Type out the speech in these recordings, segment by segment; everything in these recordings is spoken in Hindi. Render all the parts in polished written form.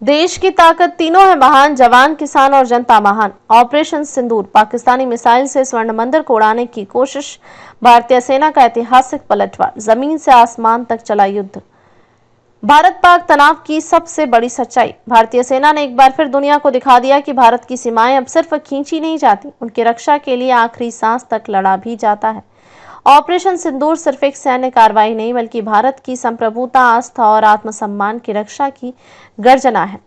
देश की ताकत तीनों है महान, जवान, किसान और जनता महान। ऑपरेशन सिंदूर, पाकिस्तानी मिसाइल से स्वर्ण मंदिर को उड़ाने की कोशिश, भारतीय सेना का ऐतिहासिक पलटवार, जमीन से आसमान तक चला युद्ध। भारत पाक तनाव की सबसे बड़ी सच्चाई, भारतीय सेना ने एक बार फिर दुनिया को दिखा दिया कि भारत की सीमाएं अब सिर्फ खींची नहीं जाती, उनकी रक्षा के लिए आखिरी सांस तक लड़ा भी जाता है। ऑपरेशन सिंदूर सिर्फ एक सैन्य कार्रवाई नहीं, बल्कि भारत की संप्रभुता, आस्था और आत्मसम्मान की रक्षा की गर्जना है।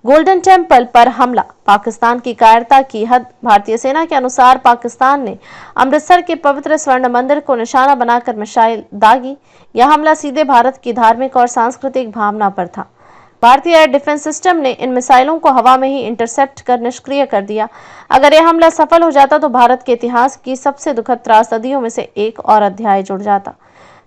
गोल्डन टेम्पल पर हमला, पाकिस्तान की कायरता की हद। भारतीय सेना के अनुसार पाकिस्तान ने अमृतसर के पवित्र स्वर्ण मंदिर को निशाना बनाकर मिसाइल दागी। यह हमला सीधे भारत की धार्मिक और सांस्कृतिक भावना पर था। भारतीय एयर डिफेंस सिस्टम ने इन मिसाइलों को हवा में ही इंटरसेप्ट कर निष्क्रिय कर दिया। अगर यह हमला सफल हो जाता तो भारत के इतिहास की सबसे दुखद त्रासदियों में से एक और अध्याय जुड़ जाता।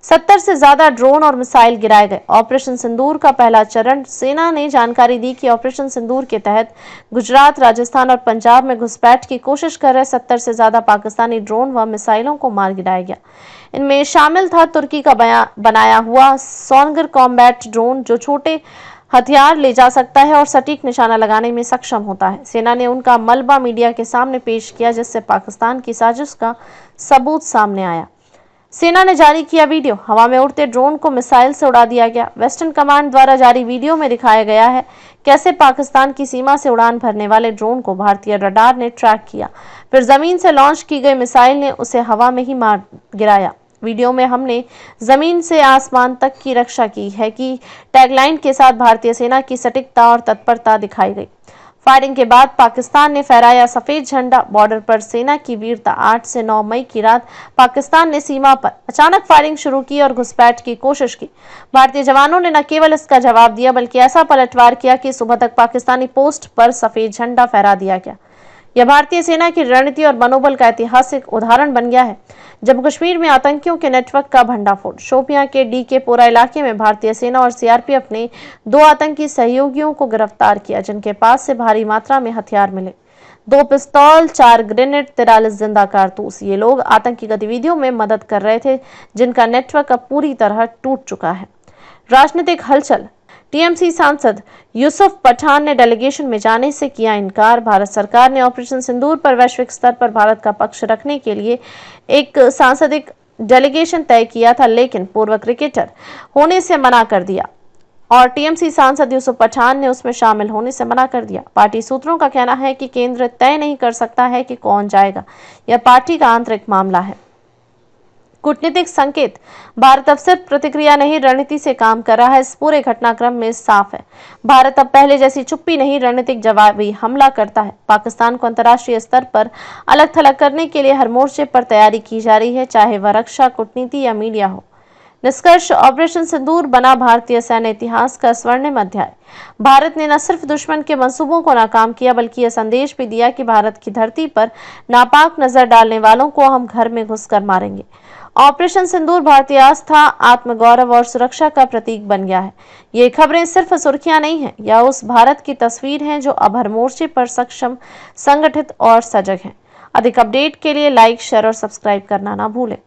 70 से ज्यादा ड्रोन और मिसाइल गिराए गए। ऑपरेशन सिंदूर का पहला चरण, सेना ने जानकारी दी कि ऑपरेशन सिंदूर के तहत गुजरात, राजस्थान और पंजाब में घुसपैठ की कोशिश कर रहे 70 से ज्यादा पाकिस्तानी ड्रोन व मिसाइलों को मार गिराया गया। इनमें शामिल था तुर्की का बनाया हुआ सोनगर कॉम्बैट ड्रोन, जो छोटे हथियार ले जा सकता है और सटीक निशाना लगाने में सक्षम होता है। सेना ने उनका मलबा मीडिया के सामने पेश किया, जिससे पाकिस्तान की साजिश का सबूत सामने आया। सेना ने जारी किया वीडियो, हवा में उड़ते ड्रोन को मिसाइल से उड़ा दिया गया। वेस्टर्न कमांड द्वारा जारी वीडियो में दिखाया गया है कैसे पाकिस्तान की सीमा से उड़ान भरने वाले ड्रोन को भारतीय रडार ने ट्रैक किया, फिर जमीन से लॉन्च की गई मिसाइल ने उसे हवा में ही मार गिराया। वीडियो में हमने जमीन से आसमान तक की रक्षा की है कि टैगलाइन के साथ भारतीय सेना की सटीकता और तत्परता दिखाई गई। फायरिंग के बाद पाकिस्तान ने फहराया सफेद झंडा, बॉर्डर पर सेना की वीरता। 8 से 9 मई की रात पाकिस्तान ने सीमा पर अचानक फायरिंग शुरू की और घुसपैठ की कोशिश की। भारतीय जवानों ने न केवल इसका जवाब दिया, बल्कि ऐसा पलटवार किया कि सुबह तक पाकिस्तानी पोस्ट पर सफेद झंडा फहरा दिया गया। यह भारतीय सेना की रणनीति और मनोबल का ऐतिहासिक उदाहरण बन गया है। जम्मू कश्मीर में आतंकियों के नेटवर्क का भंडाफोड़, शोपियां के डीके पोरा इलाके में भारतीय सेना और सीआरपीएफ ने 2 आतंकी सहयोगियों को गिरफ्तार किया, जिनके पास से भारी मात्रा में हथियार मिले। 2 पिस्तौल, 4 ग्रेनेड, 43 जिंदा कारतूस। ये लोग आतंकी गतिविधियों में मदद कर रहे थे, जिनका नेटवर्क अब पूरी तरह टूट चुका है। राजनीतिक हलचल, टीएमसी सांसद यूसुफ पठान ने डेलीगेशन में जाने से किया इनकार। भारत सरकार ने ऑपरेशन सिंदूर पर वैश्विक स्तर पर भारत का पक्ष रखने के लिए एक सांसदिक डेलीगेशन तय किया था, लेकिन पूर्व क्रिकेटर होने से मना कर दिया और टीएमसी सांसद यूसुफ पठान ने उसमें शामिल होने से मना कर दिया। पार्टी सूत्रों का कहना है कि केंद्र तय नहीं कर सकता है कि कौन जाएगा, यह पार्टी का आंतरिक मामला है। कूटनीतिक संकेत, भारत अब सिर्फ प्रतिक्रिया नहीं, रणनीति से काम कर रहा है। इस पूरे घटनाक्रम में साफ है, भारत अब पहले जैसी चुप्पी नहीं, रणनीतिक जवाबी हमला करता है। पाकिस्तान को अंतर्राष्ट्रीय स्तर पर अलग थलग करने के लिए हर मोर्चे पर तैयारी की जा रही है, चाहे वह रक्षा, कूटनीति या मीडिया हो। निष्कर्ष, ऑपरेशन सिंदूर बना भारतीय सैन्य इतिहास का स्वर्णिम अध्याय। भारत ने न सिर्फ दुश्मन के मंसूबों को नाकाम किया, बल्कि यह संदेश भी दिया कि भारत की धरती पर नापाक नजर डालने वालों को हम घर में घुसकर मारेंगे। ऑपरेशन सिंदूर भारतीय आस्था, आत्मगौरव और सुरक्षा का प्रतीक बन गया है। ये खबरें सिर्फ सुर्खियां नहीं हैं, यह उस भारत की तस्वीर है जो अब हर मोर्चे पर सक्षम, संगठित और सजग है। अधिक अपडेट के लिए लाइक, शेयर और सब्सक्राइब करना ना भूलें।